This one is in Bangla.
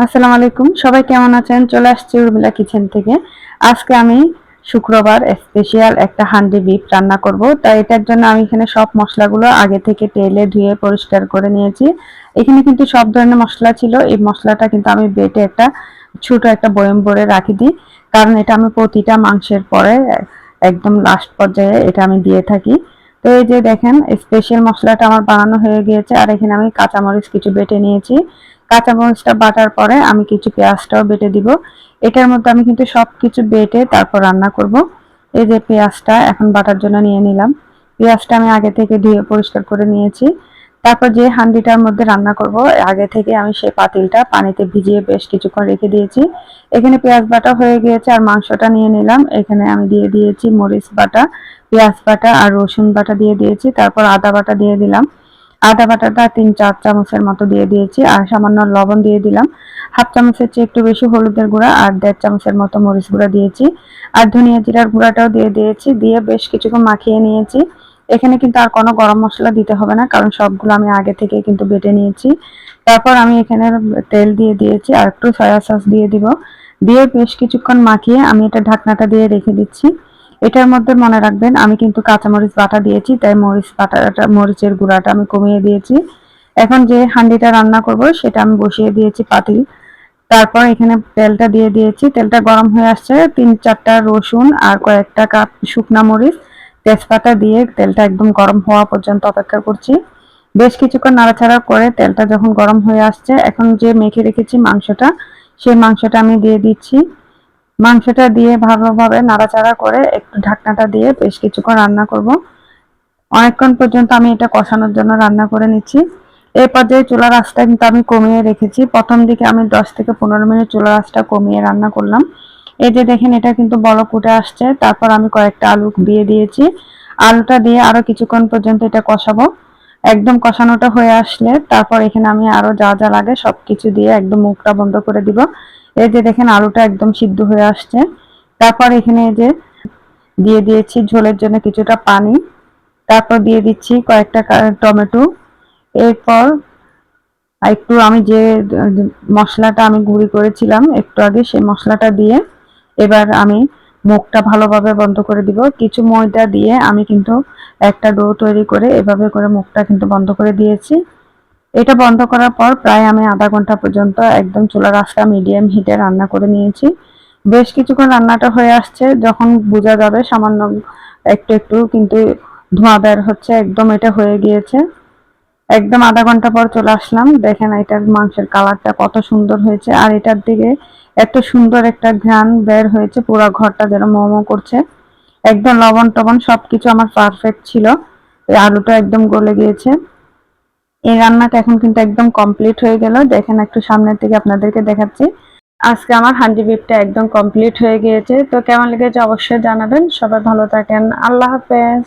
আসসালামু আলাইকুম, সবাই কেমন আছেন? চলে আসছি উর্মিলা কিচেন থেকে। আজকে আমি শুক্রবার স্পেশাল একটা হান্ডি বিফ রান্না করব। তাই এটার জন্য আমি এখানে সব মশলাগুলো আগে থেকে তেলে ধুয়ে পরিষ্কার করে নিয়েছি। এখানে কিন্তু সব ধরনের মশলা ছিল। এই মশলাটা কিন্তু আমি বেটে একটা ছোট একটা বয়ম ভরে রাখি দিই। কারণ এটা আমি প্রতিটা মাংসের পরে একদম লাস্ট পর্যায়ে এটা আমি দিয়ে থাকি। তো এই যে দেখেন স্পেশাল মশলাটা আমার বানানো হয়ে গিয়েছে। আর এখানে আমি কাঁচামরিচ কিছু বেটে নিয়েছি। কাঁচামরিচটা বাটার পরে আমি কিছু পেঁয়াজটাও বেটে দিব। এটার মধ্যে আমি কিন্তু সবকিছু বেটে তারপর রান্না করব। এই যে পেঁয়াজটা এখন বাটার জন্য নিয়ে নিলাম। পেঁয়াজটা আমি আগে থেকে ধুয়ে পরিষ্কার করে নিয়েছি। তারপর যে হাঁডিটার মধ্যে রান্না করব আগে থেকে আমি সেই পাতিলটা পানিতে ভিজিয়ে বেশ কিছুক্ষণ রেখে দিয়েছি। এখানে পেঁয়াজ বাটা হয়ে গিয়েছে আর মাংসটা নিয়ে নিলাম। এখানে আমি দিয়ে দিয়েছি মরিচ বাটা, পেঁয়াজ বাটা আর রসুন বাটা দিয়ে দিয়েছি। তারপর আদা বাটা দিয়ে দিলাম। আদা বাটাটা ৩-৪ চামচের মতো দিয়ে দিয়েছি আর সামান্য লবণ দিয়ে দিলাম। হাফ চামচের চেয়ে একটু বেশি হলুদের গুঁড়া আর ১.৫ চামচের মতো মরিচ গুঁড়া দিয়েছি। আর ধনিয়া জিরার গুঁড়াটাও দিয়ে দিয়েছি। দিয়ে বেশ কিছুক্ষণ মাখিয়ে নিয়েছি। এখানে কিন্তু আর কোনো গরম মসলা দিতে হবে না, কারণ সবগুলো আমি আগে থেকে কিন্তু বেটে নিয়েছি। তারপর আমি এখানে তেল দিয়ে দিয়েছি আর একটু সয়া সস দিয়ে দিব। দিয়ে বেশ কিছুক্ষণ মাখিয়ে আমি এটা ঢাকনাটা দিয়ে রেখে দিচ্ছি। এটার মধ্যে মনে রাখবেন আমি কিন্তু কাঁচামরিচ বাটা দিয়েছি, তাই মরিচের গুঁড়াটা আমি কমিয়ে দিয়েছি। এখন যে হাঁডিটা রান্না করব সেটা আমি বসিয়ে দিয়েছি পাতিল। তারপর এখানে তেলটা দিয়ে দিয়েছি। তেলটা গরম হয়ে আসছে। ৩-৪টা রসুন আর কয়েকটা কাপ শুকনা মরিচ, তেজপাতা দিয়ে তেলটা একদম গরম হওয়া পর্যন্ত অপেক্ষা করছি। বেশ কিছুক্ষণ নাড়াচাড়া করে তেলটা যখন গরম হয়ে আসছে, এখন যে মেখে রেখেছি মাংসটা, সেই মাংসটা আমি দিয়ে দিচ্ছি। মাংসটা দিয়ে ভালোভাবে নাড়াচাড়া করে একটু ঢাকনাটা দিয়ে বেশ কিছুক্ষণ রান্না করব। অনেকক্ষণ পর্যন্ত আমি এটা কষানোর জন্য রান্না করে নিচ্ছি। এই পর্যায়ে চুলার আঁচটা কিন্তু আমি কমিয়ে রেখেছি। প্রথম দিকে আমি 10 থেকে 15 মিনিট চুলার আঁচটা কমিয়ে রান্না করলাম। এই যে দেখেন এটা কিন্তু বলক উঠে আসছে। তারপর আমি কয়েকটা আলু দিয়ে দিয়েছি। আলুটা দিয়ে আরো কিছুক্ষণ পর্যন্ত এটা কষাবো। একদম কষানোটা হয়ে আসলে তারপর এখানে আমি আরো যা যা লাগে সবকিছু দিয়ে একদম মুখটা বন্ধ করে দিব। এই যে দেখেন আলুটা একদম সিদ্ধ হয়ে আসছে। তারপর এখানে এই যে দিয়ে দিয়েছি ঝোলের জন্য কিছুটা পানি। তারপর দিয়ে দিচ্ছি কয়েকটা টমেটো। এরপর একটু আমি যে মশলাটা আমি গুঁড়ি করেছিলাম একটু আগে, সেই মশলাটা দিয়ে এবার আমি মুখটা ভালোভাবে বন্ধ করে দিব। কিছু ময়দা দিয়ে আমি কিন্তু একটা ডো তৈরি করে এভাবে করে মুখটা কিন্তু বন্ধ করে দিয়েছি। এটা বন্ধ করার পর প্রায় আমি আধা ঘন্টা পর্যন্ত একদম চুলার আঁচটা মিডিয়াম হিটে রান্না করে নিয়েছি। বেশ কিছুক্ষণ রান্নাটা হয়ে আসছে, যখন বোঝা যাবে সামান্য একটু একটু কিন্তু ধোঁয়া বের হচ্ছে, একদম এটা হয়ে গিয়েছে। একদম আধা ঘন্টা পর চলে আসলাম। দেখেন এটার মাংসের কালারটা কত সুন্দর হয়েছে আর এটার দিকে এত সুন্দর একটা ঘ্রাণ বের হয়েছে, পুরো ঘরটা যেন মোমো করছে। একদম লবণ টবণ সবকিছু আমার পারফেক্ট ছিল। এই আলুটা একদম গলে গিয়েছে। এই রান্নাটা এখন কিন্তু একদম কমপ্লিট হয়ে গেল। দেখেন একটু সামনের থেকে আপনাদেরকে দেখাচ্ছি। আজকে আমার হান্ডি বিফটা একদম কমপ্লিট হয়ে গিয়েছে। তো কেমন লেগেছে অবশ্যই জানাবেন। সবাই ভালো থাকেন। আল্লাহ হাফেজ।